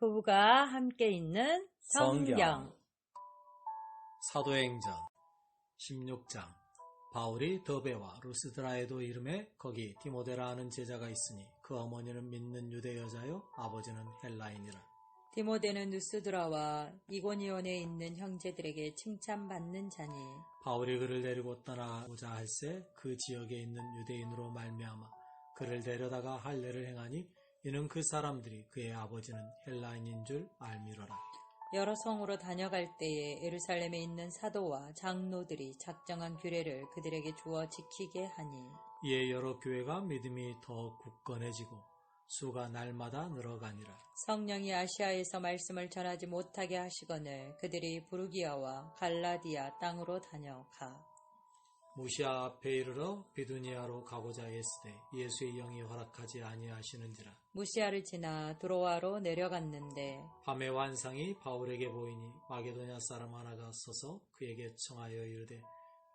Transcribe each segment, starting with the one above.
부부가 함께 있는 성경. 사도행전 16장. 바울이 더베와 루스드라에도 이름에 거기 디모데라 하는 제자가 있으니 그 어머니는 믿는 유대 여자요 아버지는 헬라인이라. 디모데는 루스드라와 이고니온에 있는 형제들에게 칭찬받는 자니 바울이 그를 데리고 떠나고자 할새 그 지역에 있는 유대인으로 말미암아 그를 데려다가 할례를 행하니 이는 그 사람들이 그의 아버지는 헬라인인 줄 알미러라. 여러 성으로 다녀갈 때에 예루살렘에 있는 사도와 장로들이 작정한 규례를 그들에게 주어 지키게 하니 이에 여러 교회가 믿음이 더 굳건해지고 수가 날마다 늘어가니라. 성령이 아시아에서 말씀을 전하지 못하게 하시거늘 그들이 부르기아와 갈라디아 땅으로 다녀가 무시아 앞에 이르러 비두니아로 가고자 했으되 예수의 영이 허락하지 아니하시는지라. 무시아를 지나 드로아로 내려갔는데 밤의 환상이 바울에게 보이니 마게도냐 사람 하나가 서서 그에게 청하여 이르되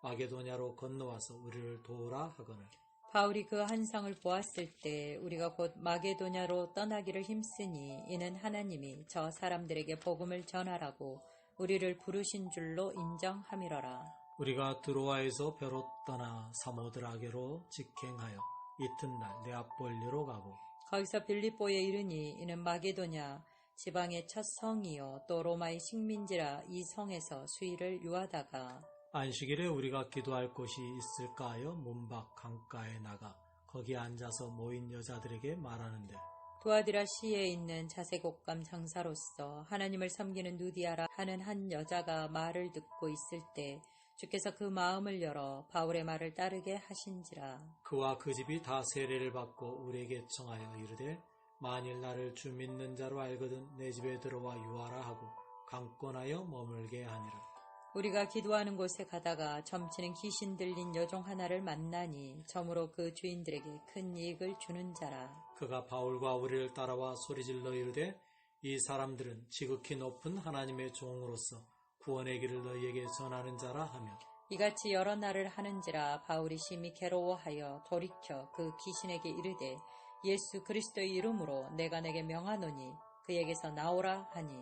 마게도냐로 건너와서 우리를 도우라 하거늘. 바울이 그 한상을 보았을 때 우리가 곧 마게도냐로 떠나기를 힘쓰니 이는 하나님이 저 사람들에게 복음을 전하라고 우리를 부르신 줄로 인정함이러라. 우리가 드로아에서 배로 떠나 사모드라게로 직행하여 이튿날 네아폴리로 가고 거기서 빌립보에 이르니 이는 마게도냐 지방의 첫 성이요 또 로마의 식민지라 이 성에서 수일을 유하다가 안식일에 우리가 기도할 곳이 있을까 하여 문밖 강가에 나가 거기 앉아서 모인 여자들에게 말하는데 두아디라 시에 있는 자색옷감 장사로서 하나님을 섬기는 누디아라 하는 한 여자가 말을 듣고 있을 때 주께서 그 마음을 열어 바울의 말을 따르게 하신지라. 그와 그 집이 다 세례를 받고 우리에게 청하여 이르되 만일 나를 주 믿는 자로 알거든 내 집에 들어와 유하라 하고 강권하여 머물게 하니라. 우리가 기도하는 곳에 가다가 점치는 귀신 들린 여종 하나를 만나니 점으로 그 주인들에게 큰 이익을 주는 자라. 그가 바울과 우리를 따라와 소리질러 이르되 이 사람들은 지극히 높은 하나님의 종으로서 구원의 길을 너희에게 전하는 자라 하며 이같이 여러 날을 하는지라 바울이 심히 괴로워하여 돌이켜 그 귀신에게 이르되 예수 그리스도의 이름으로 내가 내게 명하노니 그에게서 나오라 하니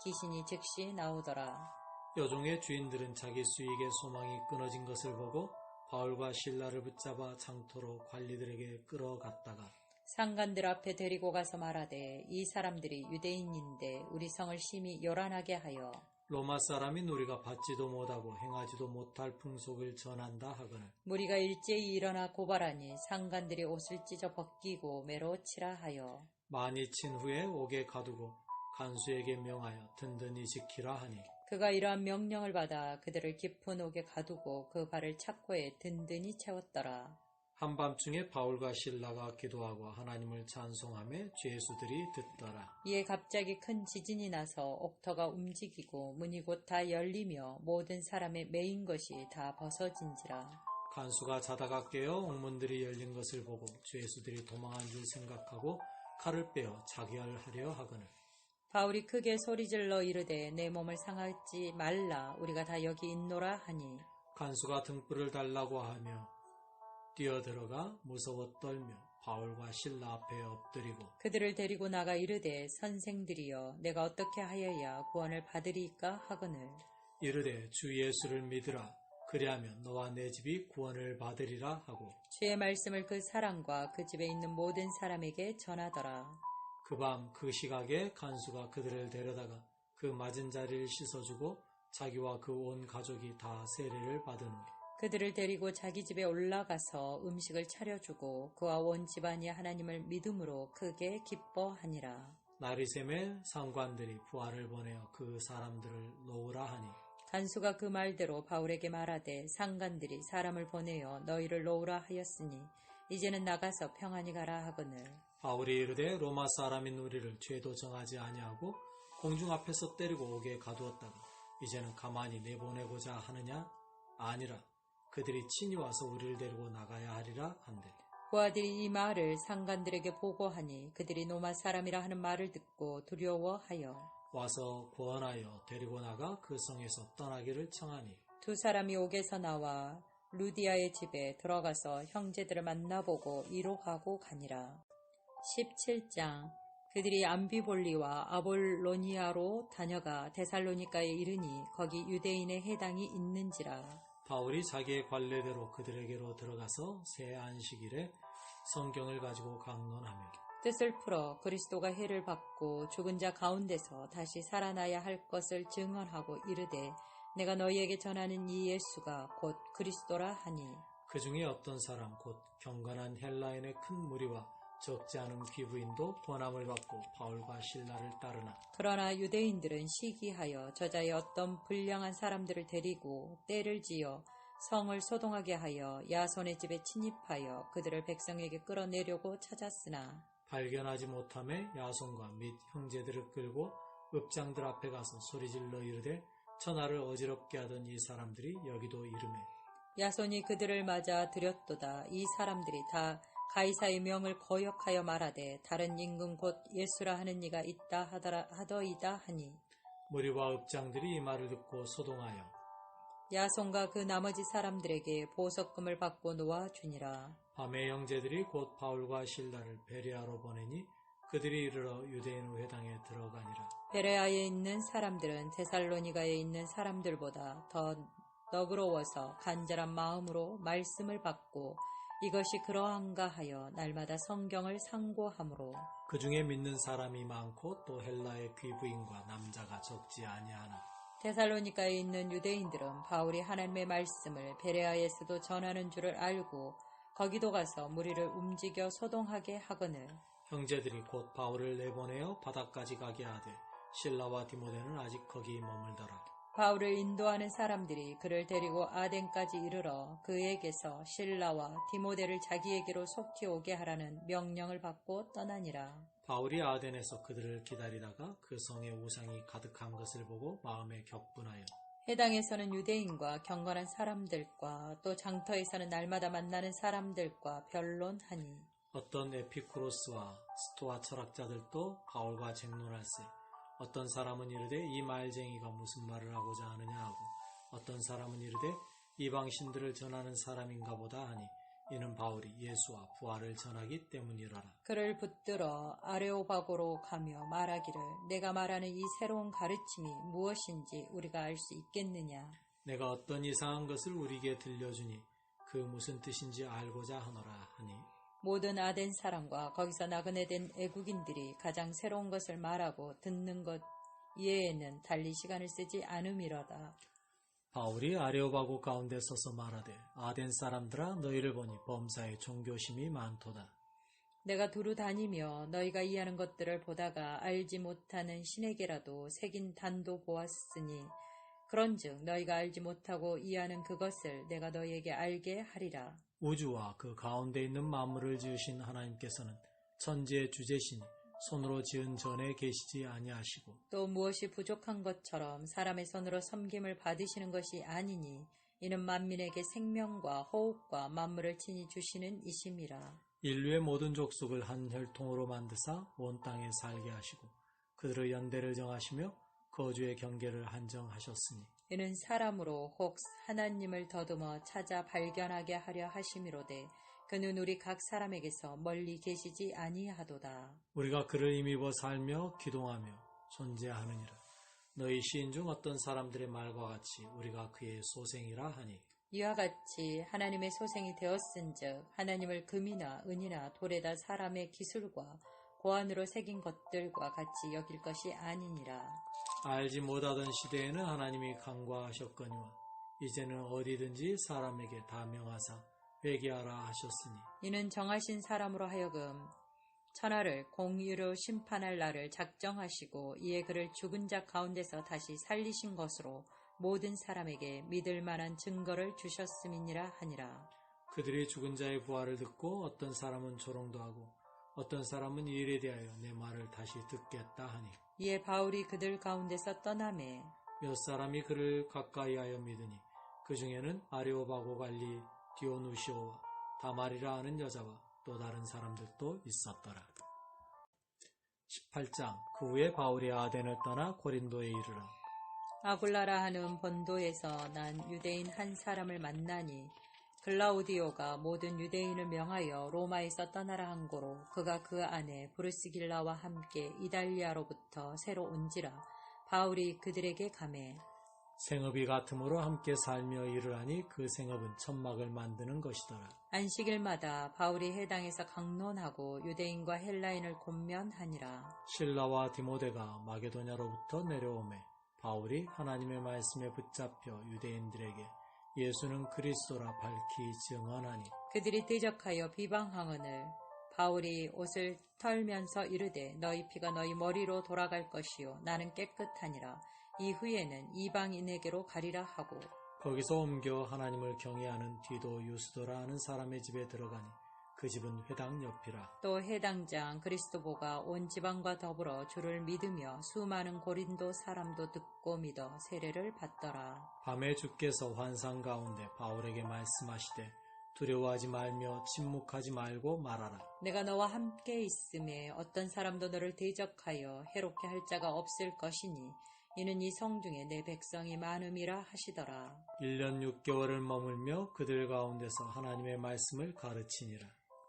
귀신이 즉시 나오더라. 여종의 주인들은 자기 수익의 소망이 끊어진 것을 보고 바울과 실라를 붙잡아 장터로 관리들에게 끌어갔다가 상관들 앞에 데리고 가서 말하되 이 사람들이 유대인인데 우리 성을 심히 요란하게 하여 로마 사람인 우리가 받지도 못하고 행하지도 못할 풍속을 전한다 하거늘. 무리가 일제히 일어나 고발하니 상관들이 옷을 찢어 벗기고 매로 치라 하여 많이 친 후에 옥에 가두고 간수에게 명하여 든든히 지키라 하니 그가 이러한 명령을 받아 그들을 깊은 옥에 가두고 그 발을 착고에 든든히 채웠더라. 한밤중에 바울과 실라가 기도하고 하나님을 찬송하며 죄수들이 듣더라. 이에 갑자기 큰 지진이 나서 옥터가 움직이고 문이 곧 다 열리며 모든 사람의 매인 것이 다 벗어진지라. 간수가 자다가 깨어 옥문들이 열린 것을 보고 죄수들이 도망한 줄 생각하고 칼을 빼어 자결하려 하거늘. 바울이 크게 소리질러 이르되 내 몸을 상하지 말라 우리가 다 여기 있노라 하니 간수가 등불을 달라고 하며 뛰어들어가 무서워 떨며 바울과 실라 앞에 엎드리고 그들을 데리고 나가 이르되 선생들이여 내가 어떻게 하여야 구원을 받으리까 하거늘. 이르되 주 예수를 믿으라 그리하면 너와 내 집이 구원을 받으리라 하고 주의 말씀을 그 사람과 그 집에 있는 모든 사람에게 전하더라. 그 밤 그 시각에 간수가 그들을 데려다가 그 맞은 자리를 씻어주고 자기와 그 온 가족이 다 세례를 받은 후 그들을 데리고 자기 집에 올라가서 음식을 차려주고 그와 온 집안이 하나님을 믿음으로 크게 기뻐하니라. 날이 새매 상관들이 부하를 보내어 그 사람들을 놓으라 하니 간수가 그 말대로 바울에게 말하되 상관들이 사람을 보내어 너희를 놓으라 하였으니 이제는 나가서 평안히 가라 하거늘. 바울이 이르되 로마 사람인 우리를 죄도 정하지 아니하고 공중 앞에서 때리고 옥에 가두었다가 이제는 가만히 내보내고자 하느냐? 아니라 그들이 친히 와서 우리를 데리고 나가야 하리라 한대. 부하들이 이 말을 상관들에게 보고하니 그들이 로마 사람이라 하는 말을 듣고 두려워하여 와서 구원하여 데리고 나가 그 성에서 떠나기를 청하니 두 사람이 옥에서 나와 루디아의 집에 들어가서 형제들을 만나보고 이로 가고 가니라. 17장 그들이 암비볼리와 아볼로니아로 다녀가 데살로니가에 이르니 거기 유대인의 해당이 있는지라. 바울이 자기의 관례대로 그들에게로 들어가서 새 안식일에 성경을 가지고 강론하며 뜻을 풀어 그리스도가 해를 받고 죽은 자 가운데서 다시 살아나야 할 것을 증언하고 이르되 내가 너희에게 전하는 이 예수가 곧 그리스도라 하니 그 중에 어떤 사람 곧 경건한 헬라인의 큰 무리와 적지 않은 귀부인도 권함을 받고 바울과 실라를 따르나 그러나 유대인들은 시기하여 저자의 어떤 불량한 사람들을 데리고 떼를 지어 성을 소동하게 하여 야손의 집에 침입하여 그들을 백성에게 끌어내려고 찾았으나 발견하지 못함에 야손과 및 형제들을 끌고 읍장들 앞에 가서 소리질러 이르되 천하를 어지럽게 하던 이 사람들이 여기도 이르매 야손이 그들을 맞아 들였도다. 이 사람들이 다 가이사의 명을 거역하여 말하되 다른 임금 곧 예수라 하는 이가 있다 하더이다 하니 무리와 읍장들이 이 말을 듣고 소동하여 야손과 그 나머지 사람들에게 보석금을 받고 놓아주니라. 밤에 형제들이 곧 바울과 실라를 베레아로 보내니 그들이 이르러 유대인 회당에 들어가니라. 베레아에 있는 사람들은 데살로니가에 있는 사람들보다 더 너그러워서 간절한 마음으로 말씀을 받고 이것이 그러한가 하여 날마다 성경을 상고하므로 그 중에 믿는 사람이 많고 또 헬라의 귀부인과 남자가 적지 아니하나 데살로니가에 있는 유대인들은 바울이 하나님의 말씀을 베레아에서도 전하는 줄을 알고 거기도 가서 무리를 움직여 소동하게 하거늘 형제들이 곧 바울을 내보내어 바다까지 가게 하되 실라와 디모데는 아직 거기 머물더라. 바울을 인도하는 사람들이 그를 데리고 아덴까지 이르러 그에게서 실라와 디모데를 자기에게로 속히 오게 하라는 명령을 받고 떠나니라. 바울이 아덴에서 그들을 기다리다가 그 성에 우상이 가득한 것을 보고 마음에 격분하여 해당에서는 유대인과 경건한 사람들과 또 장터에서는 날마다 만나는 사람들과 변론하니 어떤 에피쿠로스와 스토아 철학자들도 바울과 쟁론할세 어떤 사람은 이르되 이 말쟁이가 무슨 말을 하고자 하느냐 하고 어떤 사람은 이르되 이방신들을 전하는 사람인가 보다 하니 이는 바울이 예수와 부활을 전하기 때문이라라. 그를 붙들어 아레오바고로 가며 말하기를 내가 말하는 이 새로운 가르침이 무엇인지 우리가 알 수 있겠느냐. 내가 어떤 이상한 것을 우리에게 들려주니 그 무슨 뜻인지 알고자 하노라 하니 모든 아덴 사람과 거기서 나그네 된 애국인들이 가장 새로운 것을 말하고 듣는 것 이외에는 달리 시간을 쓰지 않음이로다. 바울이 아레오바고 가운데 서서 말하되 아덴 사람들아 너희를 보니 범사에 종교심이 많도다. 내가 두루 다니며 너희가 이해하는 것들을 보다가 알지 못하는 신에게라도 새긴 단도 보았으니 그런즉 너희가 알지 못하고 이해하는 그것을 내가 너희에게 알게 하리라. 우주와 그 가운데 있는 만물을 지으신 하나님께서는 천지의 주제시니 손으로 지은 전에 계시지 아니하시고 또 무엇이 부족한 것처럼 사람의 손으로 섬김을 받으시는 것이 아니니 이는 만민에게 생명과 호흡과 만물을 친히 주시는 이심이라. 인류의 모든 족속을 한 혈통으로 만드사 온 땅에 살게 하시고 그들의 연대를 정하시며 거주의 경계를 한정하셨으니 이는 사람으로 혹 하나님을 더듬어 찾아 발견하게 하려 하심이로되 그는 우리 각 사람에게서 멀리 계시지 아니하도다. 우리가 그를 힘입어 살며 기동하며 존재하느니라. 너희 시인 중 어떤 사람들의 말과 같이 우리가 그의 소생이라 하니 이와 같이 하나님의 소생이 되었은즉 하나님을 금이나 은이나 돌에다 사람의 기술과 고안으로 새긴 것들과 같이 여길 것이 아니니라. 알지 못하던 시대에는 하나님이 간과하셨거니와 이제는 어디든지 사람에게 다 명하사 회개하라 하셨으니 이는 정하신 사람으로 하여금 천하를 공의로 심판할 날을 작정하시고 이에 그를 죽은 자 가운데서 다시 살리신 것으로 모든 사람에게 믿을 만한 증거를 주셨음이니라 하니라. 그들이 죽은 자의 부활을 듣고 어떤 사람은 조롱도 하고 어떤 사람은 이 일에 대하여 내 말을 다시 듣겠다 하니 이에 바울이 그들 가운데서 떠나매 몇 사람이 그를 가까이하여 믿으니 그 중에는 아레오바고 관리 디오누시오와 다말이라 하는 여자와 또 다른 사람들도 있었더라. 18장 그 후에 바울이 아덴을 떠나 고린도에 이르러 아굴라라 하는 본도에서 난 유대인 한 사람을 만나니 글라우디오가 모든 유대인을 명하여 로마에서 떠나라 한 고로 그가 그 안에 브루스길라와 함께 이달리아로부터 새로 온지라. 바울이 그들에게 가매 생업이 같으므로 함께 살며 일을 하니 그 생업은 천막을 만드는 것이더라. 안식일마다 바울이 해당에서 강론하고 유대인과 헬라인을 권면하니라. 실라와 디모데가 마게도냐로부터 내려오매 바울이 하나님의 말씀에 붙잡혀 유대인들에게 예수는 그리스도라 밝히 증언하니 그들이 대적하여 비방하거늘 바울이 옷을 털면서 이르되 너희 피가 너희 머리로 돌아갈 것이요 나는 깨끗하니라. 이후에는 이방인에게로 가리라 하고 거기서 옮겨 하나님을 경외하는 디도 유스도라 하는 사람의 집에 들어가니 그 집은 회당 옆이라. 또 해당장 그리스도보가 온 지방과 더불어 주를 믿으며 수많은 고린도 사람도 듣고 믿어 세례를 받더라. 밤에 주께서 환상 가운데 바울에게 말씀하시되 두려워하지 말며 침묵하지 말고 말하라. 내가 너와 함께 있음에 어떤 사람도 너를 대적하여 해롭게 할 자가 없을 것이니 이는 이 성중에 내 백성이 많음이라 하시더라. 1년 6개월을 머물며 그들 가운데서 하나님의 말씀을 가르치니라.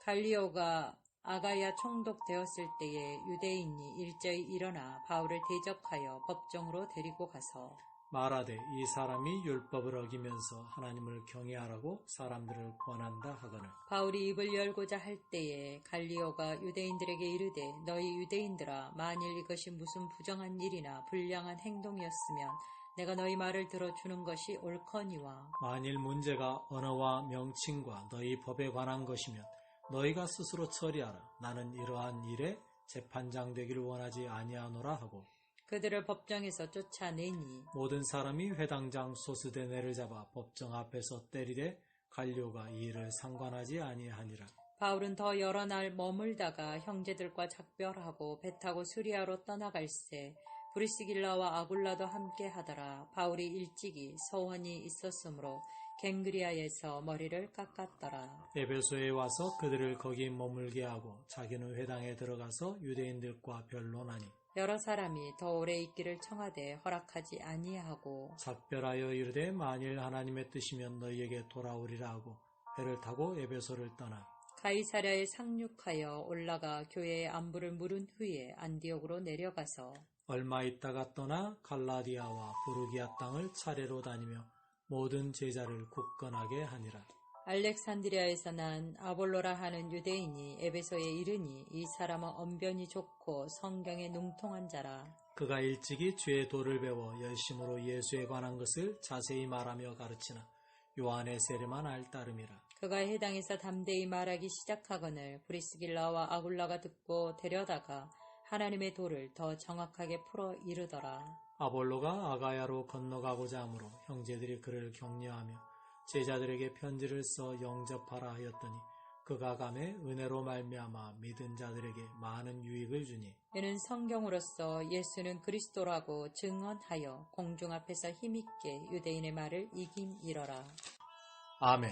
갈리오가 아가야 총독되었을 때에 유대인이 일제히 일어나 바울을 대적하여 법정으로 데리고 가서 말하되 이 사람이 율법을 어기면서 하나님을 경외하라고 사람들을 권한다 하거늘 바울이 입을 열고자 할 때에 갈리오가 유대인들에게 이르되 너희 유대인들아 만일 이것이 무슨 부정한 일이나 불량한 행동이었으면 내가 너희 말을 들어주는 것이 옳거니와 만일 문제가 언어와 명칭과 너희 법에 관한 것이면 너희가 스스로 처리하라. 나는 이러한 일에 재판장 되기를 원하지 아니하노라 하고 그들을 법정에서 쫓아내니 모든 사람이 회당장 소스데네를 잡아 법정 앞에서 때리되 갈리오가 이 일을 상관하지 아니하니라. 바울은 더 여러 날 머물다가 형제들과 작별하고 배 타고 수리아로 떠나갈새 브리스길라와 아굴라도 함께 하더라. 바울이 일찍이 서원이 있었으므로 갱그리아에서 머리를 깎았더라. 에베소에 와서 그들을 거기 머물게 하고 자기는 회당에 들어가서 유대인들과 변론하니 여러 사람이 더 오래 있기를 청하되 허락하지 아니하고 작별하여 이르되 만일 하나님의 뜻이면 너희에게 돌아오리라 하고 배를 타고 에베소를 떠나 가이사랴에 상륙하여 올라가 교회의 안부를 물은 후에 안디옥으로 내려가서 얼마 있다가 떠나 갈라디아와 부르기아 땅을 차례로 다니며 모든 제자를 굳건하게 하니라. 알렉산드리아에서 난 아볼로라 하는 유대인이 에베소에 이르니 이 사람은 언변이 좋고 성경에 능통한 자라. 그가 일찍이 죄의 도를 배워 열심으로 예수에 관한 것을 자세히 말하며 가르치나 요한의 세례만 알따름이라. 그가 해당에서 담대히 말하기 시작하거늘 브리스길라와 아굴라가 듣고 데려다가 하나님의 도를 더 정확하게 풀어 이르더라. 아볼로가 아가야로 건너가고자 하므로 형제들이 그를 격려하며 제자들에게 편지를 써 영접하라 하였더니 그가 감에 은혜로 말미암아 믿은 자들에게 많은 유익을 주니 이는 성경으로서 예수는 그리스도라고 증언하여 공중 앞에서 힘있게 유대인의 말을 이김이러라. 아멘.